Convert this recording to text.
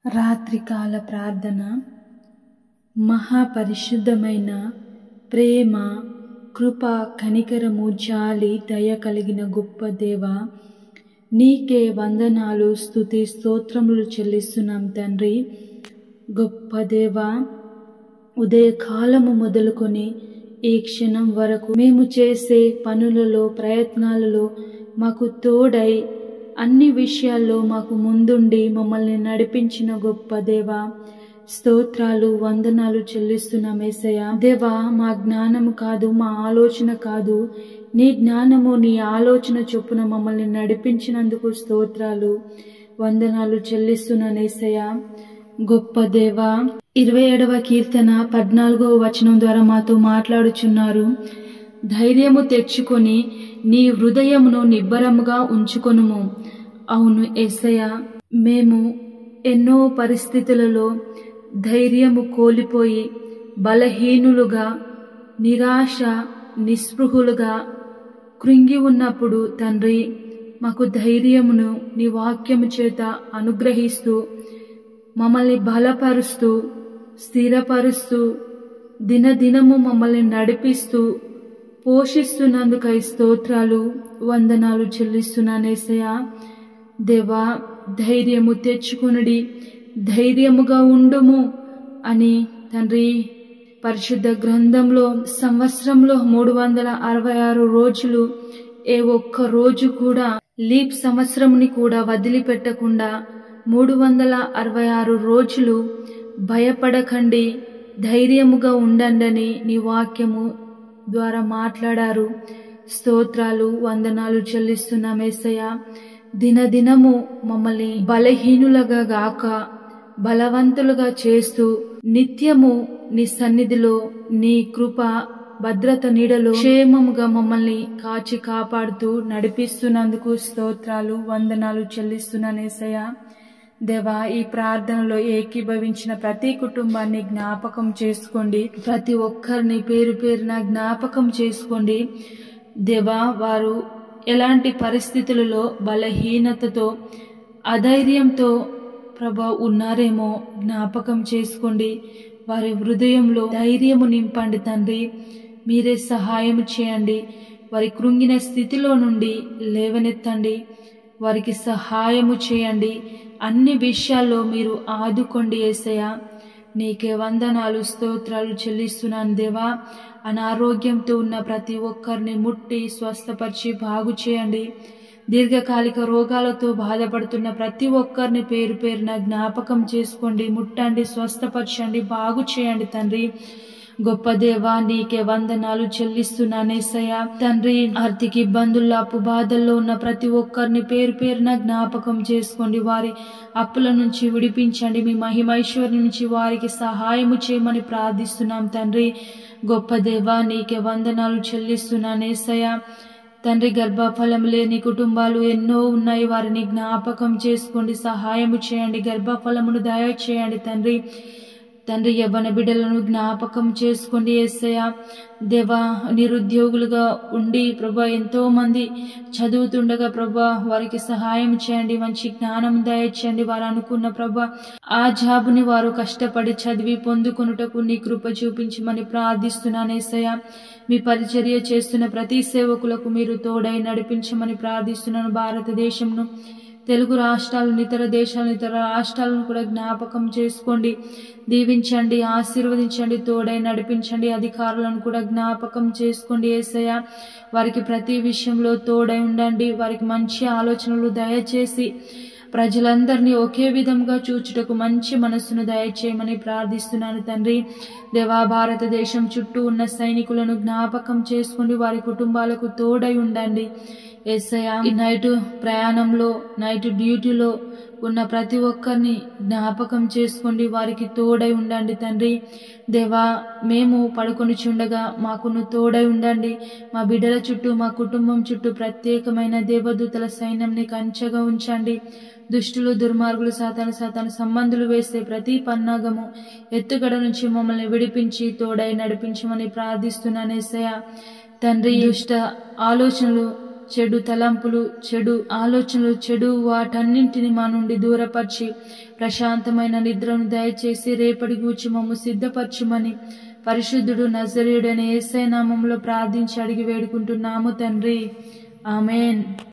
రాత్రికాల ప్రార్థన. మహాపరిశుద్ధమైన ప్రేమ, కృప, కనికరము, జాలి, దయ కలిగిన గొప్ప దేవా, నీకే వందనాలు, స్తుతి, స్తోత్రములు చెల్లిస్తున్నాం తండ్రి. గొప్ప దేవా, ఉదయకాలము మొదలుకొని ఈ క్షణం వరకు మేము చేసే పనులలో, ప్రయత్నాలలో మాకు తోడై అన్ని విషయాల్లో మాకు ముందుండి మమ్మల్ని నడిపించిన గొప్ప దేవా, స్తోత్రాలు, వందనాలు చెల్లిస్తున్నాం యేసయ్యా. దేవా, మా జ్ఞానము కాదు, మా ఆలోచన కాదు, నీ జ్ఞానము, నీ ఆలోచన చొప్పున మమ్మల్ని నడిపించినందుకు స్తోత్రాలు, వందనాలు చెల్లిస్తున్నాను యేసయ్యా. గొప్ప దేవా, 27వ కీర్తన 14వ వచనం ద్వారా మాతో మాట్లాడుచున్నారు. ధైర్యము తెచ్చుకొని నీ హృదయమును నిబ్బరముగా ఉంచుకొనుము. అవును యేసయ్యా, మేము ఎన్నో పరిస్థితులలో ధైర్యము కోల్పోయి బలహీనులుగా, నిరాశ, నిస్పృహులుగా కృంగి ఉన్నప్పుడు తండ్రి, మాకు ధైర్యమును నీ వాక్యము చేత అనుగ్రహిస్తూ మమ్మల్ని బలపరుస్తూ, స్థిరపరుస్తూ, దినదినము మమ్మల్ని నడిపిస్తూ పోషిస్తున్నందుకై స్తోత్రాలు, వందనాలు చెల్లిస్తున్నాను యేసయ్యా. దేవా, ధైర్యము తెచ్చుకొనుడి, ధైర్యముగా ఉండుము అని తండ్రి పరిశుద్ధ గ్రంథంలో సంవత్సరంలో 366 రోజులు ఏ ఒక్క రోజు కూడా లీప్ సంవత్సరముని కూడా వదిలిపెట్టకుండా 366 రోజులు భయపడకండి, ధైర్యముగా ఉండండి నీ వాక్యము ద్వారా మాట్లాడారు. స్తోత్రాలు, వందనాలు చెల్లిస్తున్నాం యేసయ్యా. దినదినము మమ్మల్ని బలహీనులుగా గాక బలవంతులుగా చేస్తూ నిత్యము నీ సన్నిధిలో నీ కృప భద్రత నీడలో క్షేమముగా మమ్మల్ని కాచి కాపాడుతూ నడిపిస్తున్నందుకు స్తోత్రాలు, వందనాలు చెల్లిస్తున్నాను యేసయ్యా. దేవా, ఈ ప్రార్థనలో ఏకీభవించిన ప్రతి కుటుంబాన్ని జ్ఞాపకం చేసుకోండి, ప్రతి ఒక్కరిని పేరు పేరున జ్ఞాపకం చేసుకోండి. దేవా, వారు ఎలాంటి పరిస్థితులలో బలహీనతతో, అధైర్యంతో ప్రభా ఉన్నారేమో జ్ఞాపకం చేసుకోండి. వారి హృదయంలో ధైర్యము నింపండి తండ్రి. మీరే సహాయం చేయండి. వారి కృంగిన స్థితిలో నుండి లేవనెత్తండి. వారికి సహాయము చేయండి. అన్ని విషయాల్లో మీరు ఆదుకోండి యేసయ్యా. నీకే వందనాలు, స్తోత్రాలు చెల్లిస్తున్నాను దేవా. అనారోగ్యంతో ఉన్న ప్రతి ఒక్కరిని ముట్టి స్వస్థపరిచి బాగు చేయండి. దీర్ఘకాలిక రోగాలతో బాధపడుతున్న ప్రతి ఒక్కరిని పేరు పేరున జ్ఞాపకం చేసుకోండి, ముట్టండి, స్వస్థపరచండి, బాగు చేయండి తండ్రి. గొప్ప దేవా, నీకే వందనాలు చెల్లిస్తున్నాను యేసయ్యా. తండ్రి, ఆర్థిక ఇబ్బందుల్లో, అప్పు బాధల్లో ఉన్న ప్రతి ఒక్కరిని పేరు పేరున జ్ఞాపకం చేసుకోండి. వారి అప్పుల నుంచి విడిపించండి. మీ మహిమైశ్వర్యం నుంచి వారికి సహాయము చేయమని ప్రార్థిస్తున్నాం తండ్రి. గొప్ప దేవా, నీకే వందనాలు చెల్లిస్తున్నాను యేసయ్యా. తండ్రి, గర్భఫలం లేని కుటుంబాలు ఎన్నో ఉన్నాయి. వారిని జ్ఞాపకం చేసుకోండి, సహాయము చేయండి, గర్భఫలమును దయచేయండి తండ్రి. తండ్రి, యవ్వన బిడ్డలను జ్ఞాపకం చేసుకోండి యేసయ్యా. దేవా, నిరుద్యోగులుగా ఉండి ప్రభా ఎంతో మంది చదువుతుండగా ప్రభా వారికి సహాయం చేయండి, మంచి జ్ఞానం దయచేయండి. వారు అనుకున్న ప్రభా ఆ జాబుని వారు కష్టపడి చదివి పొందుకొనుటకు నీ కృప చూపించమని ప్రార్థిస్తున్నాను యేసయ్యా. మీ పరిచర్య చేస్తున్న ప్రతి సేవకులకు మీరు తోడై నడిపించమని ప్రార్థిస్తున్నాను. భారతదేశంను, తెలుగు రాష్ట్రాలను, ఇతర దేశాలను, ఇతర రాష్ట్రాలను కూడా జ్ఞాపకం చేసుకోండి, దీవించండి, ఆశీర్వదించండి, తోడై నడిపించండి. అధికారులను కూడా జ్ఞాపకం చేసుకోండి యేసయ్యా. వారికి ప్రతి విషయంలో తోడై ఉండండి. వారికి మంచి ఆలోచనలు దయచేసి ప్రజలందరినీ ఒకే విధంగా చూచుటకు మంచి మనస్సును దయచేయమని ప్రార్థిస్తున్నాను తండ్రి. దేవా, భారతదేశం చుట్టూ ఉన్న సైనికులను జ్ఞాపకం చేసుకోండి, వారి కుటుంబాలకు తోడై ఉండండి యేసయ్యా. ఈ నైట్ ప్రయాణంలో, నైట్ డ్యూటీలో ఉన్న ప్రతి ఒక్కరిని జ్ఞాపకం చేసుకోండి, వారికి తోడై ఉండండి తండ్రి. దేవా, మేము పడుకొని చుండగా మాకును తోడై ఉండండి. మా బిడ్డల చుట్టూ, మా కుటుంబం చుట్టూ ప్రత్యేకమైన దేవదూతల సైన్యంని కంచెగా ఉంచండి. దుష్టులు, దుర్మార్గులు, సాతాను సంబంధులు వేసే ప్రతి పన్నాగము, ఎత్తుగడ నుంచి మమ్మల్ని విడిపించి తోడై నడిపించమని ప్రార్థిస్తున్నాను యేసయ్యా. తండ్రి, దుష్ట ఆలోచనలు చెడు తలంపులు, చెడు ఆలోచనలు, చెడు వాటన్నింటిని మా నుండి దూరపరిచి ప్రశాంతమైన నిద్రను దయచేసి రేపటి గూర్చి మమ్ము సిద్ధపరచుమని పరిశుద్ధుడు నజరేయుడైన యేసయ్య నామములో ప్రార్థించి అడిగి వేడుకుంటున్నాము తండ్రి. ఆమెన్.